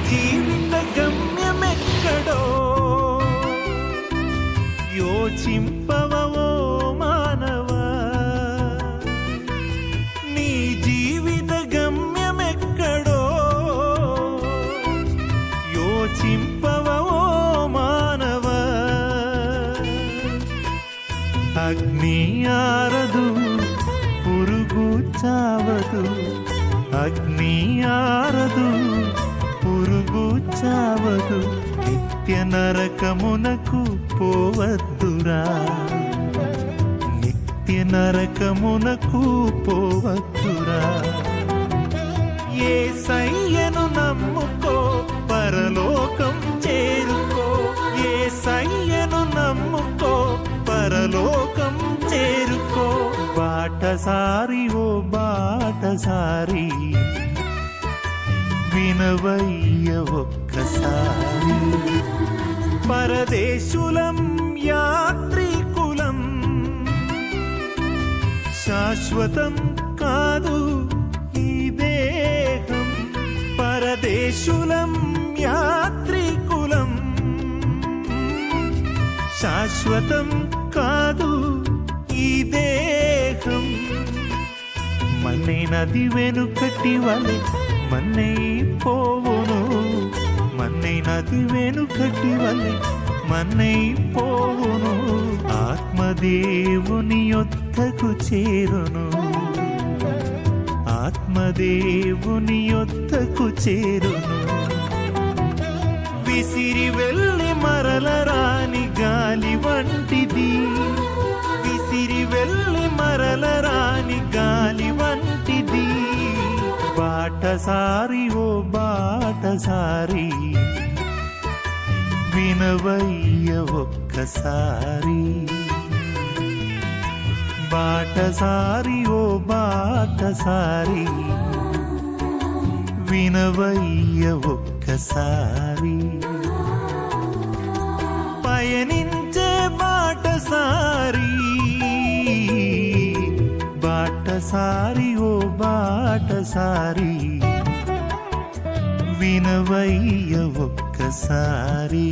జీవిత గమ్యమెక్కడో యోచింపవో మానవా, నీ జీవిత గమ్యమెక్కడో యోచింపవో మానవా. అగ్ని ఆరదు పురుగు చావదు, అగ్ని ఆరదు పురుగు చావదు, నిత్య నరకమునకు పోవద్దురా, నిత్య నరకమునకు పోవద్దురా. యేసయ్యను నమ్ముకో పరలోకం చేరుకో, యేసయ్యను నమ్ముకో పరలోకం చేరుకో. బాటసారి ఓ బాటసారి వినవయ్య ఒక్కసారి, పరదేశులం యాత్రికులం, శాశ్వతం కాదు ఈ దేహం. పరదేశులం యాత్రికులం, శాశ్వతం కాదు ఈ దేహం. మన్నే నది వెనుకటి వలె మన్నై పోవును, మన్నై నది వెనుకటి వలె మన్నై పోవును, ఆత్మదేవుని యొద్దకు చేరును, ఆత్మదేవుని యొద్దకు చేరును. విసిరి వెళ్ళి మరల రాని గాలి వంటిది, విసిరి వెళ్ళి మరల రాని గాలి వంటిది. బాటసారి ఓ బాటసారి వినవయ్య ఒక్కసారి, బాటసారి ఓ బాటసారి వినవయ్య ఒక్కసారి. పయనించే బాటసారి, బాటసారి ఓ బాటసారి వినవయ్య ఒక్కసారి.